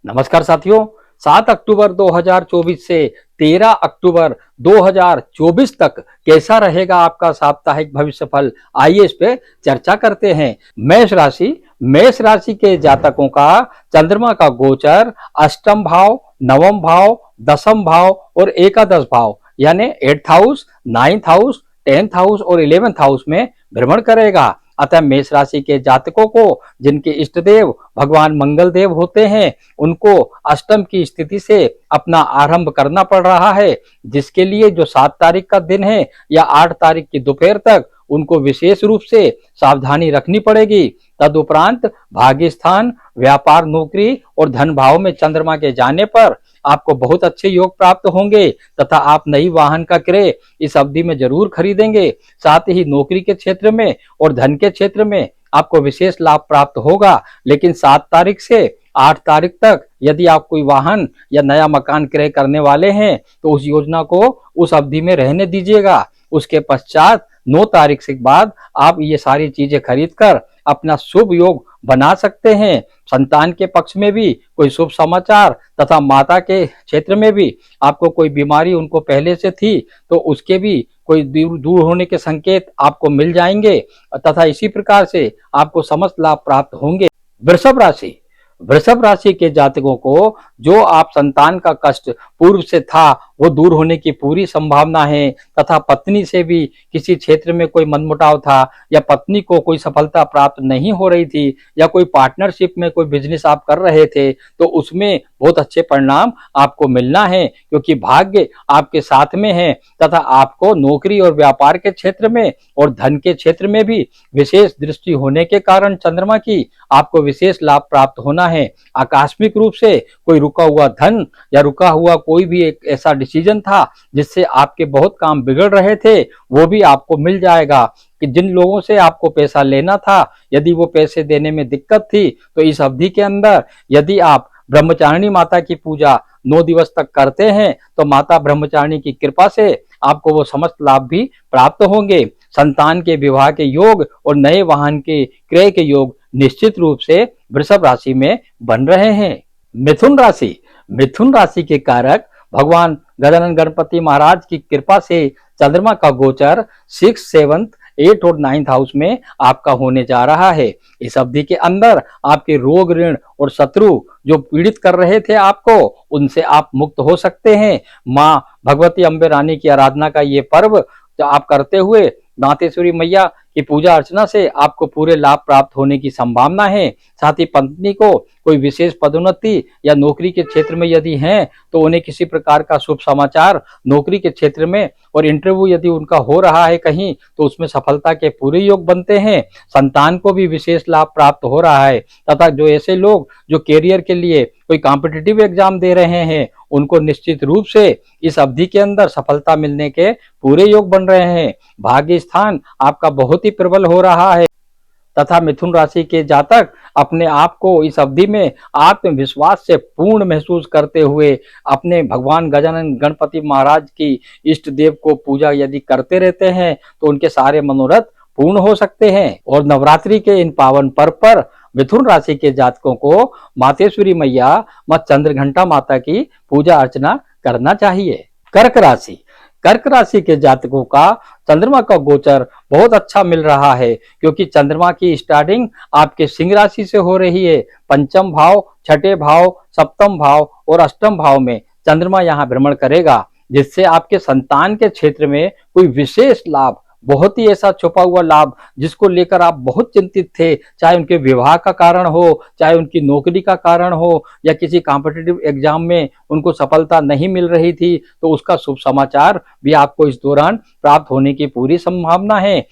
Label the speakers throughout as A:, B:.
A: नमस्कार साथियों। 7 अक्टूबर 2024 से 13 अक्टूबर 2024 तक कैसा रहेगा आपका साप्ताहिक भविष्यफल, आइए इस पे चर्चा करते हैं। मेष राशि के जातकों का चंद्रमा का गोचर अष्टम भाव, नवम भाव, दसम भाव और एकादश भाव यानी 8th house, 9th house, 10th house और 11th हाउस में भ्रमण करेगा। अतः मेष राशि के जातकों को जिनके इष्ट देव भगवान मंगल देव होते हैं, उनको अष्टम की स्थिति से अपना आरंभ करना पड़ रहा है, जिसके लिए जो 7 तारीख का दिन है या 8 तारीख की दोपहर तक उनको विशेष रूप से सावधानी रखनी पड़ेगी। तदुपरांत भाग्य स्थान, व्यापार, नौकरी और धन भाव में चंद्रमा के जाने पर आपको बहुत अच्छे योग प्राप्त होंगे तथा आप नई वाहन का क्रय इस अवधि में जरूर खरीदेंगे। साथ ही नौकरी के क्षेत्र में और धन के क्षेत्र में आपको विशेष लाभ प्राप्त होगा। लेकिन 7 तारीख से 8 तारीख तक यदि आप कोई वाहन या नया मकान क्रय करने वाले हैं तो उस योजना को उस अवधि में रहने दीजिएगा। उसके पश्चात 9 तारीख से बाद आप ये सारी चीजें खरीद कर अपना शुभ योग बना सकते हैं। संतान के पक्ष में भी कोई शुभ समाचार तथा माता के क्षेत्र में भी आपको कोई बीमारी उनको पहले से थी तो उसके भी कोई दूर होने के संकेत आपको मिल जाएंगे तथा इसी प्रकार से आपको समस्त लाभ प्राप्त होंगे। वृषभ राशि के जातकों को जो आप संतान का कष्ट पूर्व से था वो दूर होने की पूरी संभावना है तथा पत्नी से भी किसी क्षेत्र में कोई मनमुटाव था या पत्नी को कोई सफलता प्राप्त नहीं हो रही थी या कोई पार्टनरशिप में कोई बिजनेस आप कर रहे थे तो उसमें बहुत अच्छे परिणाम आपको मिलना है, क्योंकि भाग्य आपके साथ में है तथा आपको नौकरी और व्यापार के क्षेत्र में और धन के क्षेत्र में भी विशेष दृष्टि होने के कारण चंद्रमा की आपको विशेष लाभ प्राप्त होना है। आकस्मिक रूप से कोई रुका हुआ धन या रुका हुआ कोई भी एक ऐसा डिसीजन था जिससे आपके बहुत काम बिगड़ रहे थे वो भी आपको मिल जाएगा। कि जिन लोगों से आपको पैसा लेना था यदि वो पैसे देने में दिक्कत थी तो इस अवधि के अंदर यदि आप ब्रह्मचारिणी माता की पूजा 9 दिवस तक करते हैं तो माता ब्रह्मचारिणी की कृपा से आपको वो समस्त लाभ भी प्राप्त होंगे। संतान के विवाह के योग और नए वाहन के क्रय के योग निश्चित रूप से वृषभ राशि में बन रहे हैं। मिथुन राशि के कारक भगवान गजानन गणपति महाराज की कृपा से चंद्रमा का गोचर 6th, 7th, 8th और 9th हाउस में आपका होने जा रहा है। इस अवधि के अंदर आपके रोग, ऋण और शत्रु जो पीड़ित कर रहे थे आपको, उनसे आप मुक्त हो सकते हैं। माँ भगवती अम्बे रानी की आराधना का ये पर्व जो आप करते हुए नाथेश्वरी मैया की पूजा अर्चना से आपको पूरे लाभ प्राप्त होने की संभावना है। साथ ही पत्नी को कोई विशेष पदोन्नति या नौकरी के क्षेत्र में यदि हैं तो उन्हें किसी प्रकार का शुभ समाचार नौकरी के क्षेत्र में और इंटरव्यू यदि उनका हो रहा है कहीं तो उसमें सफलता के पूरे योग बनते हैं। संतान को भी विशेष लाभ प्राप्त हो रहा है तथा जो ऐसे लोग जो कैरियर के लिए कोई कॉम्पिटिटिव एग्जाम दे रहे हैं उनको निश्चित रूप से इस अवधि के अंदर सफलता मिलने के पूरे योग बन रहे हैं। भाग्य स्थान आपका बहुत ही प्रबल हो रहा है तथा मिथुन राशि के जातक अपने आप को इस अवधि में आत्मविश्वास से पूर्ण महसूस करते हुए अपने भगवान गजानन गणपति महाराज की इष्ट देव को पूजा यदि करते रहते हैं तो उनके सारे मनोरथ पूर्ण हो सकते हैं। और नवरात्रि के इन पावन पर्व पर मिथुन राशि के जातकों को मातेश्वरी मैया मां चंद्रघंटा माता की पूजा अर्चना करना चाहिए। कर्क राशि के जातकों का चंद्रमा का गोचर बहुत अच्छा मिल रहा है, क्योंकि चंद्रमा की स्टार्टिंग आपके सिंह राशि से हो रही है। पंचम भाव, छठे भाव, सप्तम भाव और अष्टम भाव में चंद्रमा यहाँ भ्रमण करेगा, जिससे आपके संतान के क्षेत्र में कोई विशेष लाभ, बहुत ही ऐसा छुपा हुआ लाभ जिसको लेकर आप बहुत चिंतित थे, चाहे उनके विवाह का कारण हो, चाहे उनकी नौकरी का कारण हो या किसी कॉम्पिटिटिव एग्जाम में उनको सफलता नहीं मिल रही थी तो उसका शुभ समाचार भी आपको इस दौरान प्राप्त होने की पूरी संभावना है।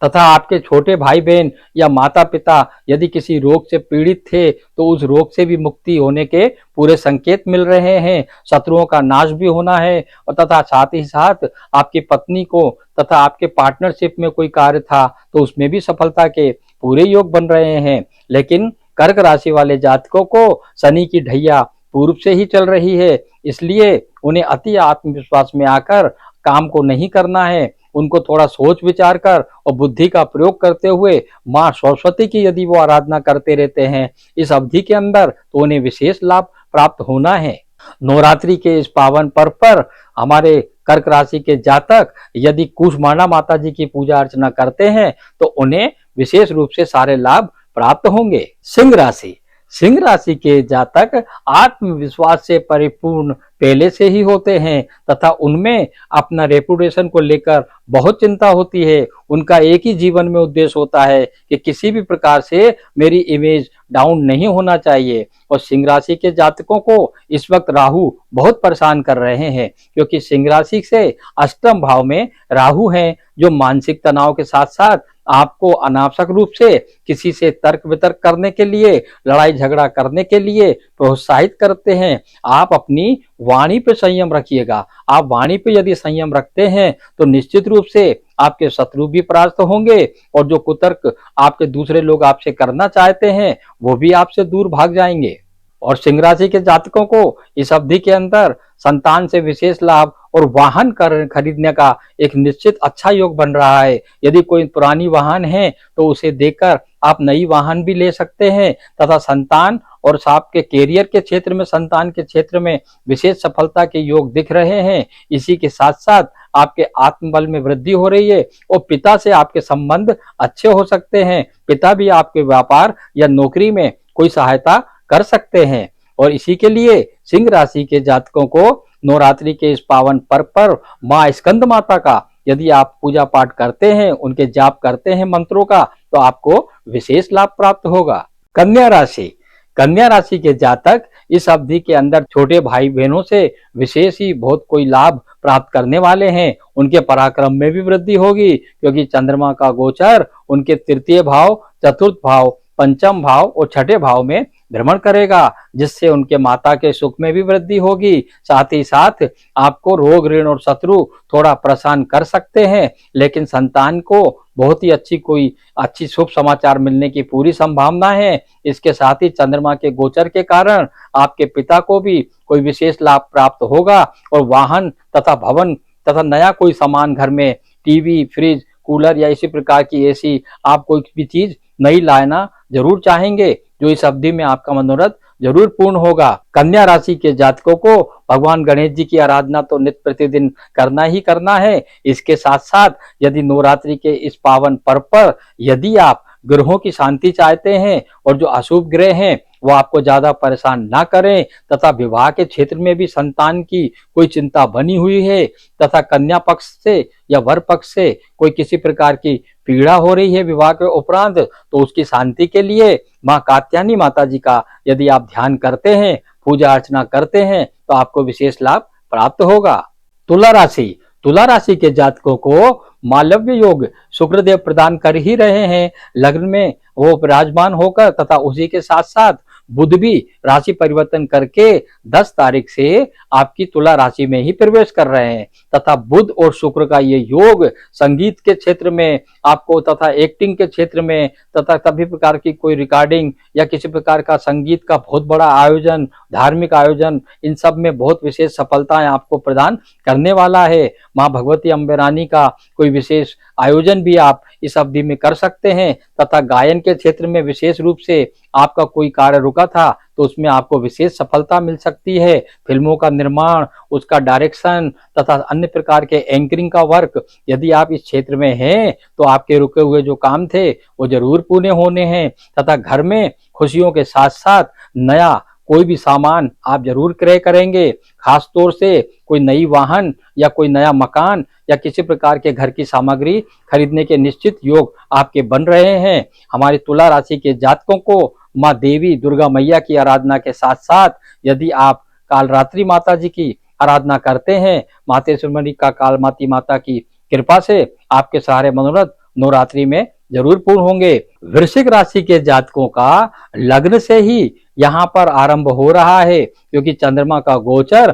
A: तथा आपके छोटे भाई बहन या माता पिता यदि किसी रोग से पीड़ित थे तो उस रोग से भी मुक्ति होने के पूरे संकेत मिल रहे हैं। शत्रुओं का नाश भी होना है और तथा साथ ही साथ आपकी पत्नी को तथा आपके पार्टनरशिप में कोई कार्य था तो उसमें भी सफलता के पूरे योग बन रहे हैं। लेकिन कर्क राशि वाले जातकों को शनि की ढैया पूर्व से ही चल रही है, इसलिए उन्हें अति आत्मविश्वास में आकर काम को नहीं करना है। उनको थोड़ा सोच विचार कर और बुद्धि का प्रयोग करते हुए माँ सरस्वती की यदि वो आराधना करते रहते हैं इस अवधि के अंदर तो उन्हें विशेष लाभ प्राप्त होना है। नवरात्रि के इस पावन पर्व पर हमारे कर्क राशि के जातक यदि कुष्मांडा माता जी की पूजा अर्चना करते हैं तो उन्हें विशेष रूप से सारे लाभ प्राप्त होंगे। सिंह राशि के जातक आत्मविश्वास से परिपूर्ण पहले से ही होते हैं तथा उनमें अपना रेपुटेशन को लेकर बहुत चिंता होती है। उनका एक ही जीवन में उद्देश्य होता है कि किसी भी प्रकार से मेरी इमेज डाउन नहीं होना चाहिए। और सिंह राशि के जातकों को इस वक्त राहु बहुत परेशान कर रहे हैं, क्योंकि सिंह राशि से अष्टम भाव में राहु हैं, जो मानसिक तनाव के साथ साथ आपको अनावश्यक रूप से किसी से तर्क वितर्क करने के लिए, लड़ाई झगड़ा करने के लिए प्रोत्साहित करते हैं। आप अपनी वाणी पे संयम रखिएगा। आप वाणी पे यदि संयम रखते हैं तो निश्चित रूप से आपके शत्रु भी परास्त होंगे और जो कुतर्क आपके दूसरे लोग आपसे करना चाहते हैं वो भी आपसे दूर भाग जाएंगे। और सिंह राशि के जातकों को इस अवधि के अंदर संतान से विशेष लाभ और वाहन खरीदने का एक निश्चित अच्छा योग बन रहा है। यदि कोई पुरानी वाहन है तो उसे देकर आप नई वाहन भी ले सकते हैं तथा संतान और आपके कैरियर के क्षेत्र में, संतान के क्षेत्र में विशेष सफलता के योग दिख रहे हैं। इसी के साथ साथ आपके आत्मबल में वृद्धि हो रही है और पिता से आपके संबंध अच्छे हो सकते हैं। पिता भी आपके व्यापार या नौकरी में कोई सहायता कर सकते हैं। और इसी के लिए सिंह राशि के जातकों को नवरात्रि के इस पावन पर्व पर माँ स्कंद माता का यदि आप पूजा पाठ करते हैं, उनके जाप करते हैं मंत्रों का, तो आपको विशेष लाभ प्राप्त होगा। कन्या राशि के जातक इस अवधि के अंदर छोटे भाई बहनों से विशेष ही बहुत कोई लाभ प्राप्त करने वाले हैं। उनके पराक्रम में भी वृद्धि होगी, क्योंकि चंद्रमा का गोचर उनके तृतीय भाव, चतुर्थ भाव, पंचम भाव और छठे भाव में भ्रमण करेगा, जिससे उनके माता के सुख में भी वृद्धि होगी। साथ ही साथ आपको रोग, ऋण और शत्रु थोड़ा परेशान कर सकते हैं, लेकिन संतान को बहुत ही अच्छी शुभ समाचार मिलने की पूरी संभावना है। इसके साथ ही चंद्रमा के गोचर के कारण आपके पिता को भी कोई विशेष लाभ प्राप्त होगा और वाहन तथा भवन तथा नया कोई सामान घर में, टीवी, फ्रिज, कूलर या इसी प्रकार की एसी, आप कोई भी चीज नई लाना जरूर चाहेंगे, जो इस अवधि में आपका मनोरथ जरूर पूर्ण होगा। कन्या राशि के जातकों को भगवान गणेश जी की आराधना तो नित्य प्रतिदिन करना ही करना है। इसके साथ साथ यदि नवरात्रि के इस पावन पर्व पर यदि आप ग्रहों की शांति चाहते हैं और जो अशुभ ग्रह हैं वो आपको ज्यादा परेशान ना करें तथा विवाह के क्षेत्र में भी संतान की कोई चिंता बनी हुई है तथा कन्या पक्ष से या वर पक्ष से कोई किसी प्रकार की पीड़ा हो रही है विवाह के उपरांत, तो उसकी शांति के लिए माँ कात्यायनी माता जी का यदि आप ध्यान करते हैं, पूजा अर्चना करते हैं, तो आपको विशेष लाभ प्राप्त होगा। तुला राशि के जातकों को मालव्य योग शुक्रदेव प्रदान कर ही रहे हैं। लग्न में वो विराजमान होकर तथा उसी के साथ साथ बुध भी राशि परिवर्तन करके 10 तारीख से आपकी तुला राशि में ही प्रवेश कर रहे हैं तथा बुध और शुक्र का ये योग संगीत के क्षेत्र में आपको तथा एक्टिंग के क्षेत्र में तथा सभी प्रकार की कोई रिकॉर्डिंग या किसी प्रकार का संगीत का बहुत बड़ा आयोजन, धार्मिक आयोजन, इन सब में बहुत विशेष सफलताएं आपको प्रदान करने वाला है। माँ भगवती अम्बे रानी का कोई विशेष आयोजन भी आप इस अवधि में कर सकते हैं तथा गायन के क्षेत्र में विशेष रूप से आपका कोई कार्य रुका था तो उसमें आपको विशेष सफलता मिल सकती है। फिल्मों का निर्माण, उसका डायरेक्शन तथा अन्य प्रकार के एंकरिंग का वर्क यदि आप इस क्षेत्र में हैं तो आपके रुके हुए जो काम थे वो जरूर पूरे होने हैं तथा घर में खुशियों के साथ साथ नया कोई भी सामान आप जरूर क्रय करेंगे। खास तौर से कोई नई वाहन या कोई नया मकान या किसी प्रकार के घर की सामग्री खरीदने के निश्चित योग आपके बन रहे हैं। हमारी तुला राशि के जातकों को माँ देवी दुर्गा मैया की आराधना के साथ साथ यदि आप कालरात्रि माता जी की आराधना करते हैं, मातेश्वरी का कालमाती माता की कृपा से आपके सारे मनोरथ नवरात्रि में जरूर पूर्ण होंगे। वृश्चिक राशि के जातकों का लग्न से ही यहाँ पर आरंभ हो रहा है, क्योंकि चंद्रमा का गोचर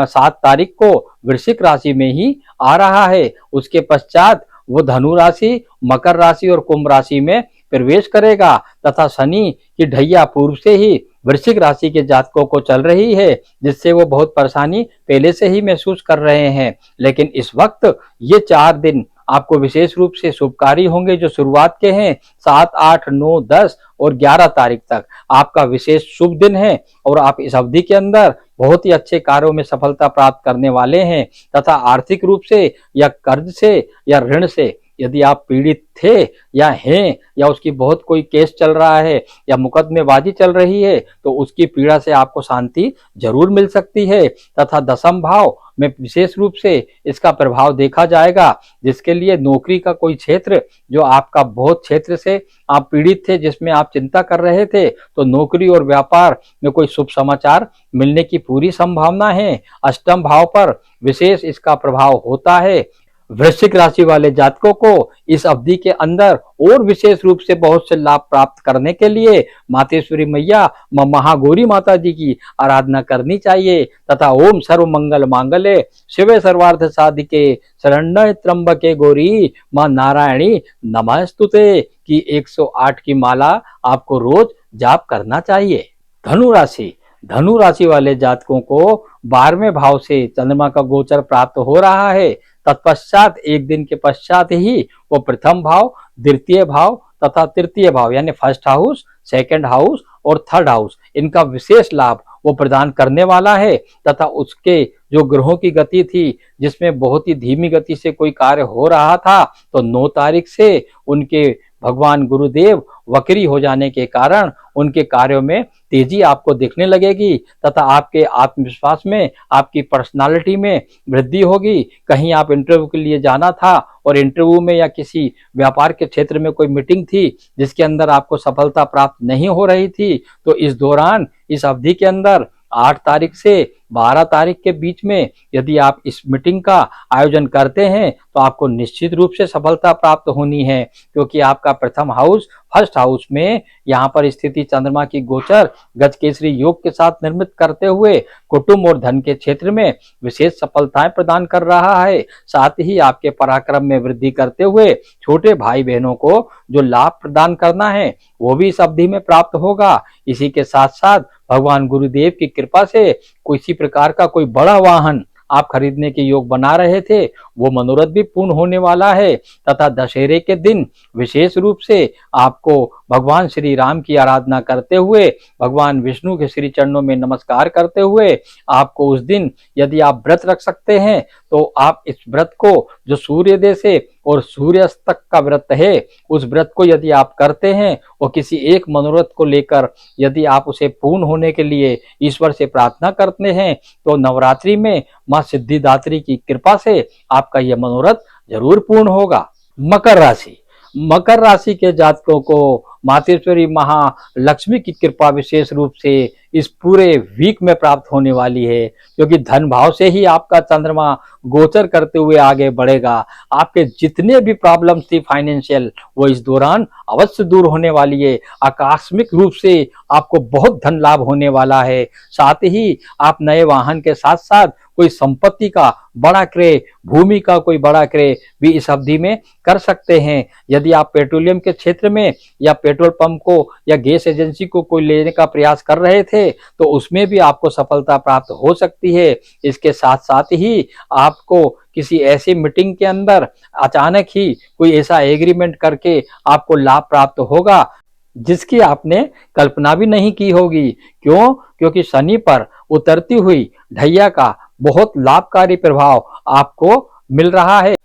A: 7 तारीख को वृश्चिक राशि में ही आ रहा है। उसके पश्चात वो धनु राशि, मकर राशि और कुंभ राशि में प्रवेश करेगा तथा शनि की ढैया पूर्व से ही वृश्चिक राशि के जातकों को चल रही है, जिससे वो बहुत परेशानी पहले से ही महसूस कर रहे हैं। लेकिन इस वक्त ये 4 दिन आपको विशेष रूप से शुभ कार्य होंगे जो शुरुआत के हैं 7, 8, 9, 10 और 11 तारीख तक आपका विशेष शुभ दिन है और आप इस अवधि के अंदर बहुत ही अच्छे कार्यों में सफलता प्राप्त करने वाले हैं तथा आर्थिक रूप से या कर्ज से या ऋण से यदि आप पीड़ित थे या हैं या उसकी बहुत कोई केस चल रहा है या मुकदमेबाजी चल रही है तो उसकी पीड़ा से आपको शांति जरूर मिल सकती है तथा दशम भाव में विशेष रूप से इसका प्रभाव देखा जाएगा, जिसके लिए नौकरी का कोई क्षेत्र जो आपका बहुत क्षेत्र से आप पीड़ित थे जिसमें आप चिंता कर रहे थे तो नौकरी और व्यापार में कोई शुभ समाचार मिलने की पूरी संभावना है। अष्टम भाव पर विशेष इसका प्रभाव होता है। वृश्चिक राशि वाले जातकों को इस अवधि के अंदर और विशेष रूप से बहुत से लाभ प्राप्त करने के लिए मातेश्वरी मैया महागौरी माता जी की आराधना करनी चाहिए तथा ओम सर्व मंगल मांगल्ये शिवे सर्वार्थ साधिके शरण्य त्र्यंबके गौरी मां नारायणी नमस्तुते की 108 की माला आपको रोज जाप करना चाहिए। धनु राशि वाले जातकों को 12वें भाव से चंद्रमा का गोचर प्राप्त हो रहा है। तत्पश्चात एक दिन के पश्चात ही वो प्रथम भाव, द्वितीय भाव तथा तृतीय भाव यानी फर्स्ट हाउस, सेकंड हाउस और थर्ड हाउस इनका विशेष लाभ वो प्रदान करने वाला है तथा उसके जो ग्रहों की गति थी जिसमें बहुत ही धीमी गति से कोई कार्य हो रहा था तो 9 तारीख से उनके भगवान गुरुदेव वक्री हो जाने के कारण उनके कार्यों में तेजी आपको दिखने लगेगी तथा आपके आत्मविश्वास में, आपकी पर्सनालिटी में वृद्धि होगी। कहीं आप इंटरव्यू के लिए जाना था और इंटरव्यू में या किसी व्यापार के क्षेत्र में कोई मीटिंग थी जिसके अंदर आपको सफलता प्राप्त नहीं हो रही थी तो इस दौरान इस अवधि के अंदर 8 तारीख से 12 तारीख के बीच में यदि आप इस मीटिंग का आयोजन करते हैं तो आपको निश्चित रूप से सफलता प्राप्त होनी है क्योंकि आपका प्रथम हाउस, फर्स्ट हाउस में यहाँ पर स्थिति चंद्रमा की गोचर गजकेसरी योग के साथ निर्मित करते हुए कुटुंब और धन के क्षेत्र में विशेष सफलताएं प्रदान कर रहा है। साथ ही आपके पराक्रम में वृद्धि करते हुए छोटे भाई बहनों को जो लाभ प्रदान करना है वो भी इस अवधि में प्राप्त होगा। इसी के साथ साथ भगवान गुरुदेव की कृपा से किसी प्रकार का कोई बड़ा वाहन आप खरीदने के योग बना रहे थे वो मनोरथ भी पूर्ण होने वाला है तथा दशहरे के दिन विशेष रूप से आपको भगवान श्री राम की आराधना करते हुए, भगवान विष्णु के श्री चरणों में नमस्कार करते हुए आपको उस दिन यदि आप व्रत रख सकते हैं तो आप इस व्रत को जो सूर्योदय से और सूर्यास्त तक का व्रत है उस व्रत को यदि आप करते हैं और किसी एक मनोरथ को लेकर यदि आप उसे पूर्ण होने के लिए ईश्वर से प्रार्थना करते हैं तो नवरात्रि में मां सिद्धिदात्री की कृपा से आपका यह मनोरथ जरूर पूर्ण होगा। मकर राशि के जातकों को मातेश्वरी महालक्ष्मी की कृपा विशेष रूप से इस पूरे वीक में प्राप्त होने वाली है क्योंकि धन भाव से ही आपका चंद्रमा गोचर करते हुए आगे बढ़ेगा। आपके जितने भी प्रॉब्लम्स थी फाइनेंशियल वो इस दौरान अवश्य दूर होने वाली है। आकस्मिक रूप से आपको बहुत धन लाभ होने वाला है। साथ ही आप नए वाहन के साथ साथ कोई संपत्ति का बड़ा क्रय, भूमि का कोई बड़ा क्रय भी इस अवधि में कर सकते हैं। यदि आप पेट्रोलियम के क्षेत्र में या पेट्रोल पंप को या गैस एजेंसी को कोई लेने का प्रयास कर रहे थे तो उसमें भी आपको सफलता प्राप्त हो सकती है। इसके साथ साथ ही आपको किसी ऐसी मीटिंग के अंदर अचानक ही कोई ऐसा एग्रीमेंट करके आपको लाभ प्राप्त होगा जिसकी आपने कल्पना भी नहीं की होगी। क्यों? क्योंकि शनि पर उतरती हुई ढैया का बहुत लाभकारी प्रभाव आपको मिल रहा है।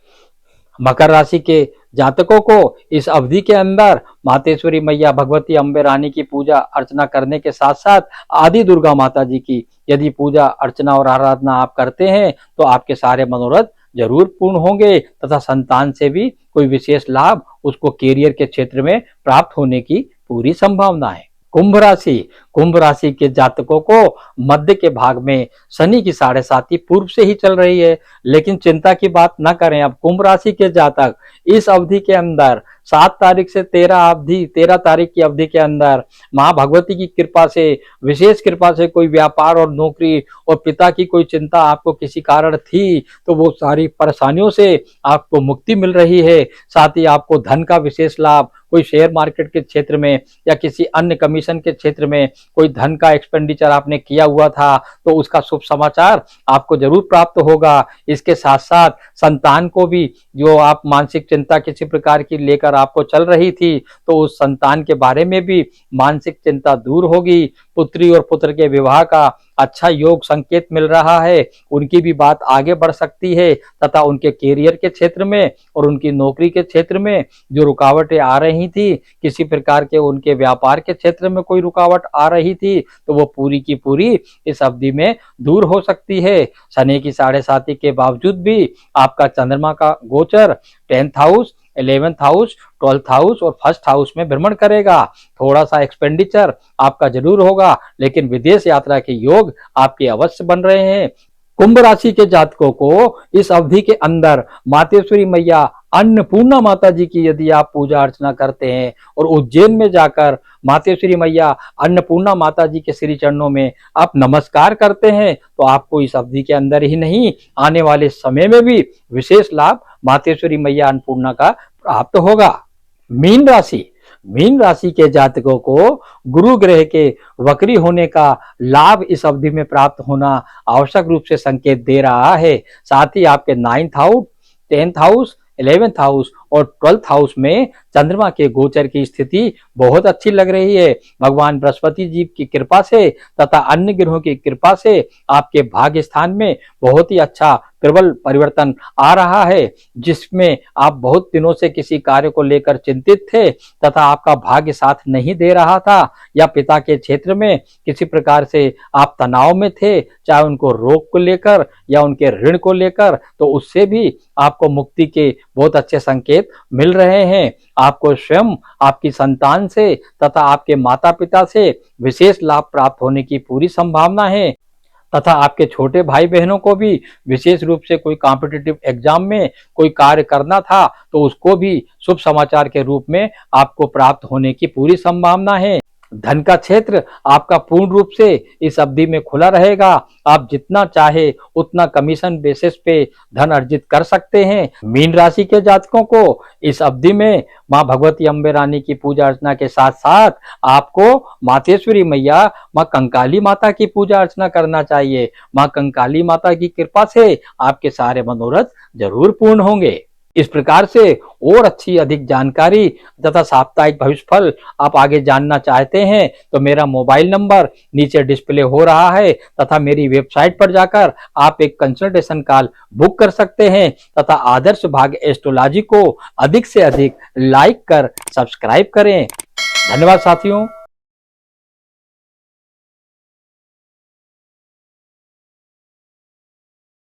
A: मकर राशि के जातकों को इस अवधि के अंदर मातेश्वरी मैया भगवती अम्बे रानी की पूजा अर्चना करने के साथ साथ आदि दुर्गा माता जी की यदि पूजा अर्चना और आराधना आप करते हैं तो आपके सारे मनोरथ जरूर पूर्ण होंगे तथा संतान से भी कोई विशेष लाभ उसको कैरियर के क्षेत्र में प्राप्त होने की पूरी संभावना है। कुंभ राशि के जातकों को मध्य के भाग में शनि की 7.5 पूर्व से ही चल रही है, लेकिन चिंता की बात न करें। अब कुंभ राशि के जातक इस अवधि के अंदर 7 तारीख से 13 तारीख की अवधि के अंदर मां भगवती की कृपा से, विशेष कृपा से कोई व्यापार और नौकरी और पिता की कोई चिंता आपको किसी कारण थी तो वो सारी परेशानियों से आपको मुक्ति मिल रही है। साथ ही आपको धन का विशेष लाभ कोई शेयर मार्केट के क्षेत्र में या किसी अन्य कमीशन के क्षेत्र में कोई धन का एक्सपेंडिचर आपने किया हुआ था तो उसका शुभ समाचार आपको जरूर प्राप्त होगा। इसके साथ साथ संतान को भी, जो आप मानसिक चिंता किसी प्रकार की लेकर आपको चल रही थी, तो उस संतान के बारे में भी मानसिक चिंता दूर होगी। पुत्री और पुत्र के विवाह का अच्छा योग संकेत मिल रहा है, उनकी भी बात आगे बढ़ सकती है तथा उनके कैरियर के क्षेत्र में और उनकी नौकरी के क्षेत्र में जो रुकावटें आ रही थी, किसी प्रकार के उनके व्यापार के क्षेत्र में कोई रुकावट आ रही थी, तो वो पूरी की पूरी इस अवधि में दूर हो सकती है। शनि की 7.5 के बावजूद भी आपका चंद्रमा का गोचर 10th house, 11th house, 12th house और 1st हाउस में भ्रमण करेगा। थोड़ा सा एक्सपेंडिचर आपका जरूर होगा, लेकिन विदेश यात्रा के योग आपके अवश्य बन रहे हैं। कुंभ राशि के जातकों को इस अवधि के अंदर मातेश्वरी मैया अन्नपूर्णा माता जी की यदि आप पूजा अर्चना करते हैं और उज्जैन में जाकर मातेश्वरी मैया अन्नपूर्णा माता जी के श्री चरणों में आप नमस्कार करते हैं, तो आपको इस अवधि के अंदर ही नहीं, आने वाले समय में भी विशेष लाभ मातेश्वरी मैया अन्नपूर्णा का प्राप्त होगा। मीन राशि के जातकों को गुरु ग्रह के वक्री होने का लाभ इस अवधि में प्राप्त होना आवश्यक रूप से संकेत दे रहा है। साथ ही आपके 9th house, 10th house, 11th house और 12th हाउस में चंद्रमा के गोचर की स्थिति बहुत अच्छी लग रही है। भगवान बृहस्पति जी की कृपा से तथा अन्य ग्रहों की कृपा से आपके भाग्य स्थान में बहुत ही अच्छा प्रबल परिवर्तन आ रहा है, जिसमें आप बहुत दिनों से किसी कार्य को लेकर चिंतित थे तथा आपका भाग्य साथ नहीं दे रहा था, या पिता के क्षेत्र में किसी प्रकार से आप तनाव में थे, चाहे उनको रोग को लेकर या उनके ऋण को लेकर, तो उससे भी आपको मुक्ति के बहुत अच्छे संकेत मिल रहे हैं। आपको स्वयं, आपकी संतान से तथा आपके माता पिता से विशेष लाभ प्राप्त होने की पूरी संभावना है तथा आपके छोटे भाई बहनों को भी विशेष रूप से कोई कॉम्पिटिटिव एग्जाम में कोई कार्य करना था तो उसको भी शुभ समाचार के रूप में आपको प्राप्त होने की पूरी संभावना है। धन का क्षेत्र आपका पूर्ण रूप से इस अवधि में खुला रहेगा। आप जितना चाहे उतना कमीशन बेसिस पे धन अर्जित कर सकते हैं। मीन राशि के जातकों को इस अवधि में मां भगवती अम्बे रानी की पूजा अर्चना के साथ साथ आपको मातेश्वरी मैया, मां कंकाली माता की पूजा अर्चना करना चाहिए। मां कंकाली माता की कृपा से आपके सारे मनोरथ जरूर पूर्ण होंगे। इस प्रकार से और अच्छी अधिक जानकारी तथा साप्ताहिक भविष्यफल आप आगे जानना चाहते हैं तो मेरा मोबाइल नंबर नीचे डिस्प्ले हो रहा है तथा मेरी वेबसाइट पर जाकर आप एक कंसल्टेशन कॉल बुक कर सकते हैं तथा आदर्श भाग्य एस्ट्रोलॉजी को अधिक से अधिक लाइक कर सब्सक्राइब करें। धन्यवाद साथियों।